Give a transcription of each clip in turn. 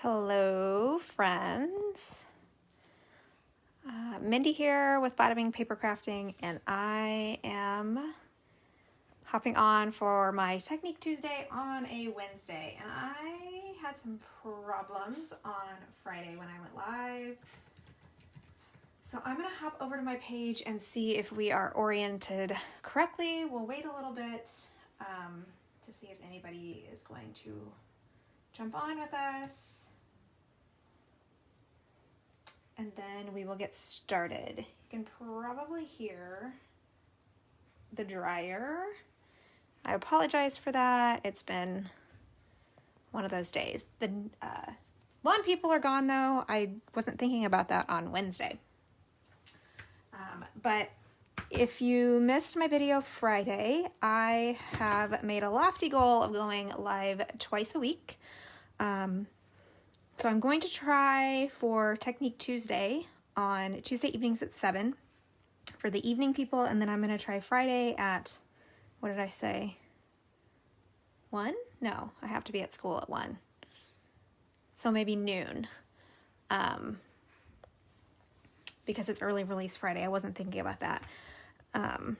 Hello, friends. Mindy here with BadaBingPaperCrafting, and I am hopping on for my Technique Tuesday on a Wednesday. And I had some problems on Friday when I went live. So I'm going to hop over to my page and see if we are oriented correctly. We'll wait a little bit to see if anybody is going to jump on with us. And then we will get started. You can probably hear the dryer. I apologize for that. It's been one of those days. The lawn people are gone though. I wasn't thinking about that on Wednesday. But if you missed my video Friday, I have made a lofty goal of going live twice a week. So I'm going to try for Technique Tuesday on Tuesday evenings at 7 for the evening people, and then I'm going to try Friday at, what did I say, 1? No, I have to be at school at 1. So maybe noon, because it's early release Friday. I wasn't thinking about that. So I'm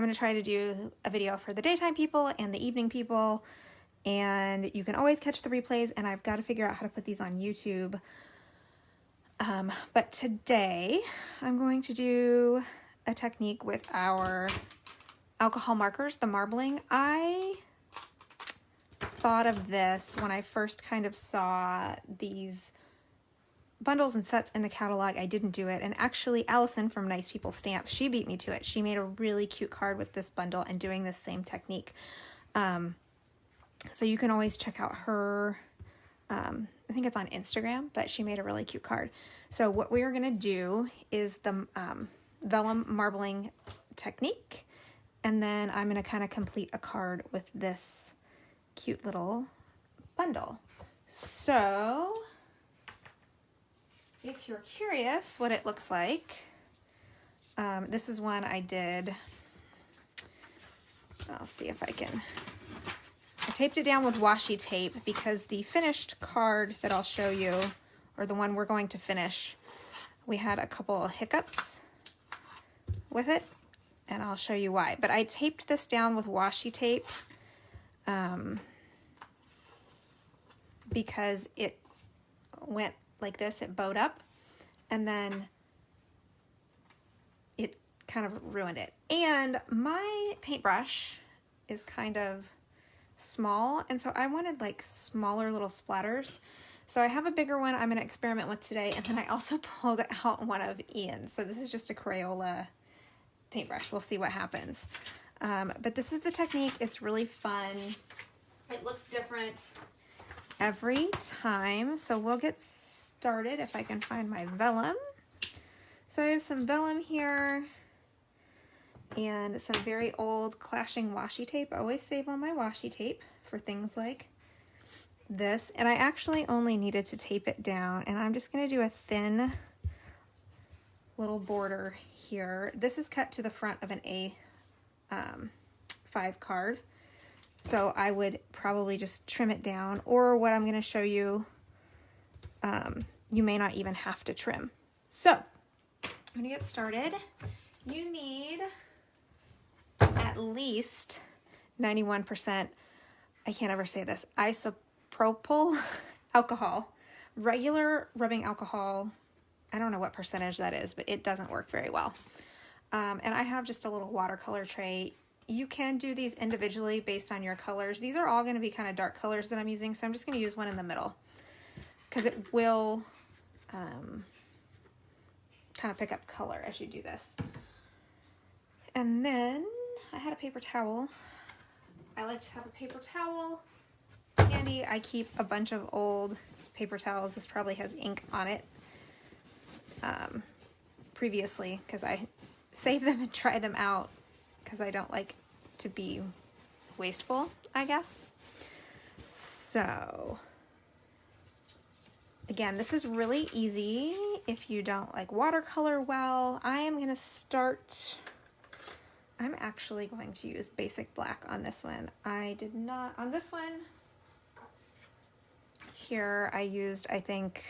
going to try to do a video for the daytime people and the evening people. And you can always catch the replays, and I've got to figure out how to put these on YouTube. But today I'm going to do a technique with our alcohol markers, the marbling. I thought of this when I first kind of saw these bundles and sets in the catalog. I didn't do it, and actually Allison from Nice People Stamps, she beat me to it. She made a really cute card with this bundle and doing this same technique. So you can always check out her, I think it's on Instagram, but she made a really cute card. So what we are going to do is the vellum marbling technique, and then I'm going to kind of complete a card with this cute little bundle. So if you're curious what it looks like, this is one I did. I'll see if I can. I taped it down with washi tape because the finished card that I'll show you, or the one we're going to finish, we had a couple of hiccups with it, and I'll show you why. But I taped this down with washi tape because it went like this, it bowed up, and then it kind of ruined it. And my paintbrush is kind of small, and so I wanted like smaller little splatters. So I have a bigger one I'm going to experiment with today, and then I also pulled out one of Ian's. So this is just a Crayola paintbrush. We'll see what happens. But this is the technique. It's really fun. It looks different every time. So we'll get started if I can find my vellum. So I have some vellum here and some very old clashing washi tape. I always save all my washi tape for things like this. And I actually only needed to tape it down, and I'm just going to do a thin little border here. This is cut to the front of an A5 card. So I would probably just trim it down, or what I'm going to show you, you may not even have to trim. So I'm going to get started. You need at least 91%, I can't ever say this, isopropyl alcohol. Regular rubbing alcohol, I don't know what percentage that is, but it doesn't work very well. And I have just a little watercolor tray. You can do these individually based on your colors. These are all going to be kind of dark colors that I'm using, so I'm just going to use one in the middle because it will kind of pick up color as you do this. And then I had a paper towel. I like to have a paper towel handy. I keep a bunch of old paper towels. This probably has ink on it previously because I save them and try them out because I don't like to be wasteful, I guess. So again, this is really easy if you don't like watercolor well. I am going to start... I'm actually going to use basic black on this one. I did not, on this one, Here I used, I think,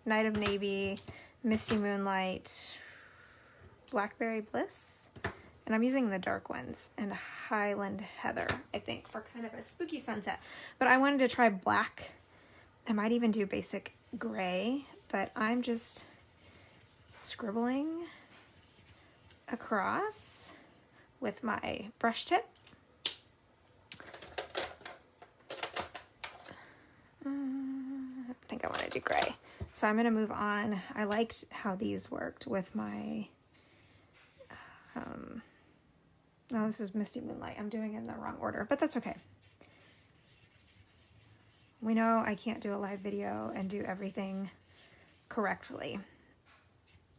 Night of Navy, Misty Moonlight, Blackberry Bliss, and I'm using the dark ones, and Highland Heather, I think, for kind of a spooky sunset. But I wanted to try black. I might even do basic gray, but I'm just scribbling across with my brush tip. I think I want to do gray. So I'm going to move on. I liked how these worked with my, oh, this is Misty Moonlight. I'm doing it in the wrong order, but that's okay. We know I can't do a live video and do everything correctly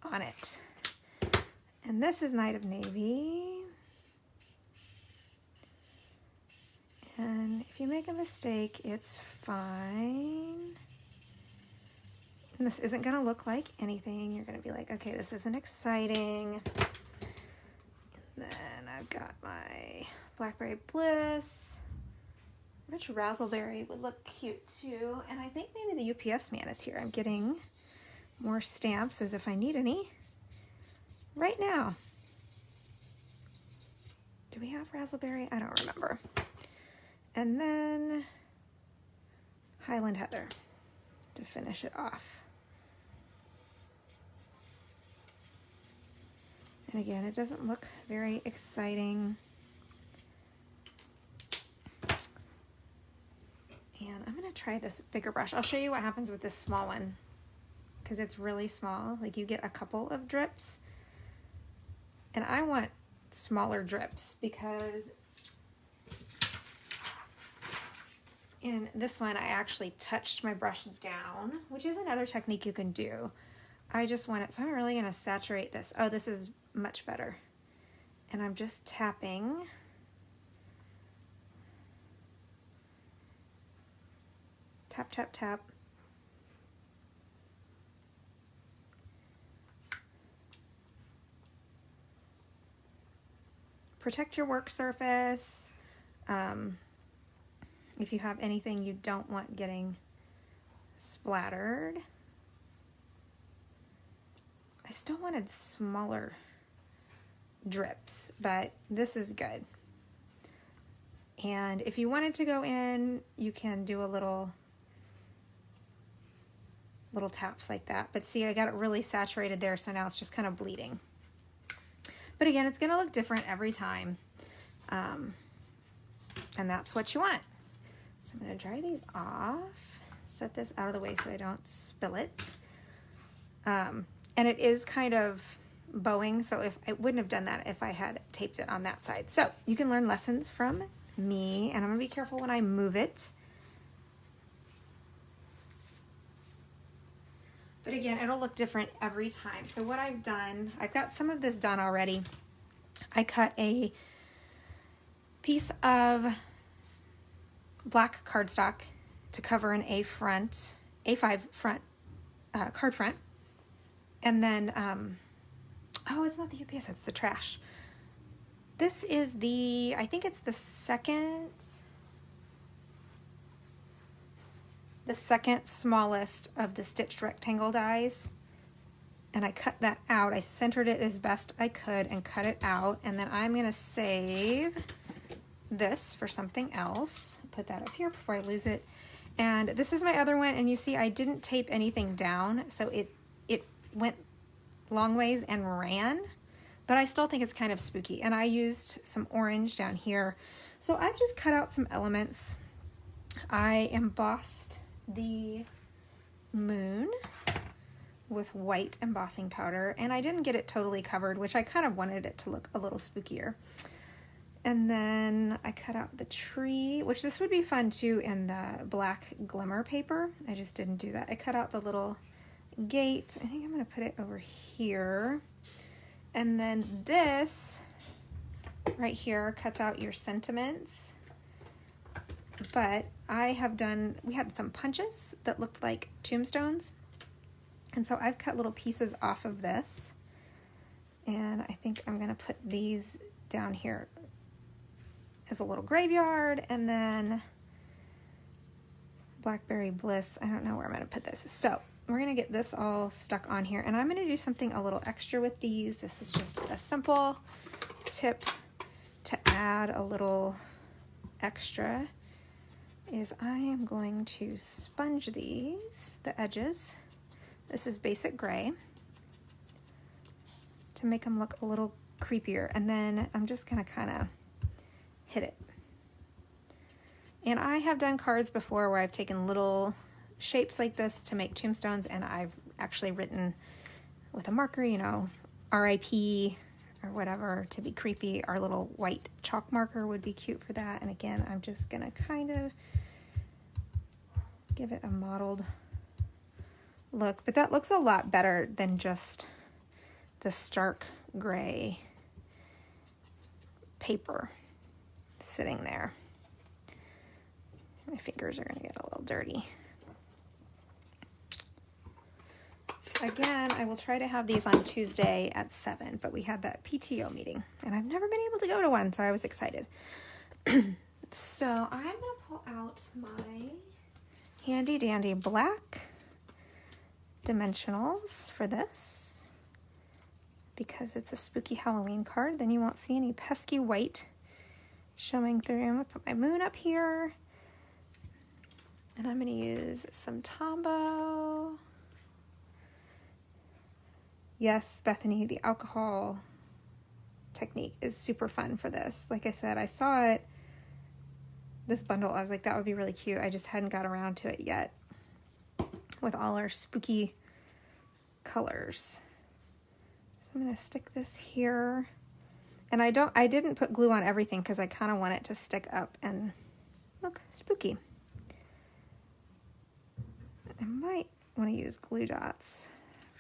on it. And this is Night of Navy. And if you make a mistake, it's fine. And this isn't gonna look like anything. You're gonna be like, okay, this isn't exciting. And then I've got my Blackberry Bliss. Rich Razzleberry would look cute too. And I think maybe the UPS man is here. I'm getting more stamps as if I need any right now. Do we have Razzleberry? I don't remember. And then Highland Heather to finish it off. And again, it doesn't look very exciting. And I'm gonna try this bigger brush. I'll show you what happens with this small one because it's really small. Like you get a couple of drips. And I want smaller drips because in this one, I actually touched my brush down, which is another technique you can do. I just want it, so I'm really gonna saturate this. Oh, this is much better. And I'm just tapping. Tap, tap, tap. Protect your work surface. If you have anything you don't want getting splattered. I still wanted smaller drips, but this is good. And if you wanted to go in, you can do a little taps like that. But see, I got it really saturated there, so now it's just kind of bleeding. But again, it's gonna look different every time. And that's what you want. So I'm gonna dry these off, set this out of the way so I don't spill it. And it is kind of bowing, so if I wouldn't have done that if I had taped it on that side. So you can learn lessons from me, and I'm gonna be careful when I move it. But again, it'll look different every time. So what I've done, I've got some of this done already. I cut a piece of black cardstock to cover an A5 front, card front. And then, oh, it's not the UPS, it's the trash. This is the, I think it's the second smallest of the stitched rectangle dies. And I cut that out. I centered it as best I could and cut it out. And then I'm gonna save this for something else. Put that up here before I lose it. And this is my other one, and you see I didn't tape anything down, so it went long ways and ran, but I still think it's kind of spooky. And I used some orange down here. So I've just cut out some elements. I embossed the moon with white embossing powder, and I didn't get it totally covered, which I kind of wanted it to look a little spookier. And then I cut out the tree, which this would be fun too in the black glimmer paper. I just didn't do that. I cut out the little gate. I think I'm gonna put it over here. And then this right here cuts out your sentiments. But I have done, we had some punches that looked like tombstones. And so I've cut little pieces off of this. And I think I'm gonna put these down here as a little graveyard, and then Blackberry Bliss. I don't know where I'm going to put this. So we're going to get this all stuck on here, and I'm going to do something a little extra with these. This is just a simple tip to add a little extra, is I am going to sponge these, the edges. This is basic gray, to make them look a little creepier, and then I'm just going to kind of hit it. And I have done cards before where I've taken little shapes like this to make tombstones, and I've actually written with a marker, you know, RIP or whatever to be creepy. Our little white chalk marker would be cute for that. And again, I'm just gonna kind of give it a mottled look, but that looks a lot better than just the stark gray paper sitting there. My fingers are going to get a little dirty. Again, I will try to have these on Tuesday at 7, but we had that PTO meeting, and I've never been able to go to one, so I was excited. So I'm going to pull out my handy dandy black dimensionals for this, because it's a spooky Halloween card. Then you won't see any pesky white showing through. I'm going to put my moon up here. And I'm going to use some Tombow. Yes, Bethany, the alcohol technique is super fun for this. Like I said, I saw it, this bundle, I was like, that would be really cute. I just hadn't got around to it yet with all our spooky colors. So I'm going to stick this here. And I didn't put glue on everything because I kind of want it to stick up and look spooky. I might want to use glue dots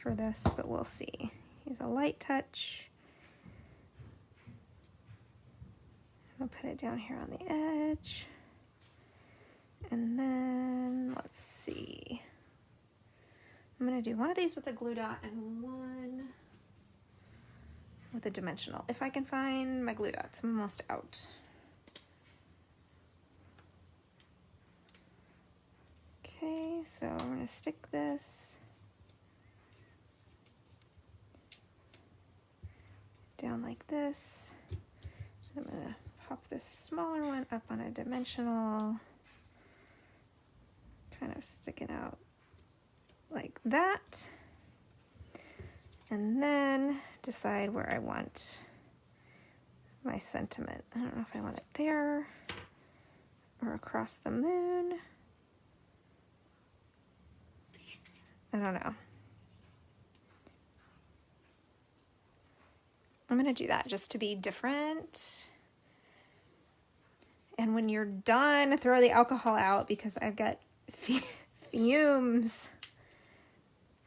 for this, but we'll see. Use a light touch. I'll put it down here on the edge. And then, let's see. I'm going to do one of these with a glue dot and one with a dimensional. If I can find my glue dots, I'm almost out. Okay, so I'm going to stick this down like this. I'm going to pop this smaller one up on a dimensional, kind of sticking out like that. And then decide where I want my sentiment. I don't know if I want it there or across the moon. I don't know. I'm going to do that just to be different. And when you're done, throw the alcohol out because I've got fumes.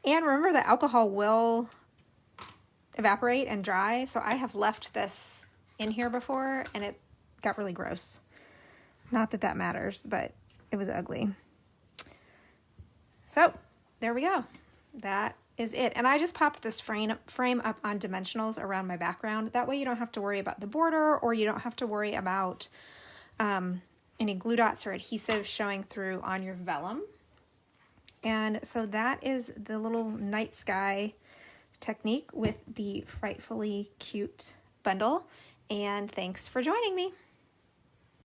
And remember, the alcohol will evaporate and dry. So I have left this in here before and it got really gross. Not that that matters, but it was ugly. So there we go. That is it. And I just popped this frame up on dimensionals around my background. That way you don't have to worry about the border, or you don't have to worry about any glue dots or adhesive showing through on your vellum. And so that is the little night sky technique with the Frightfully Cute bundle. And thanks for joining me.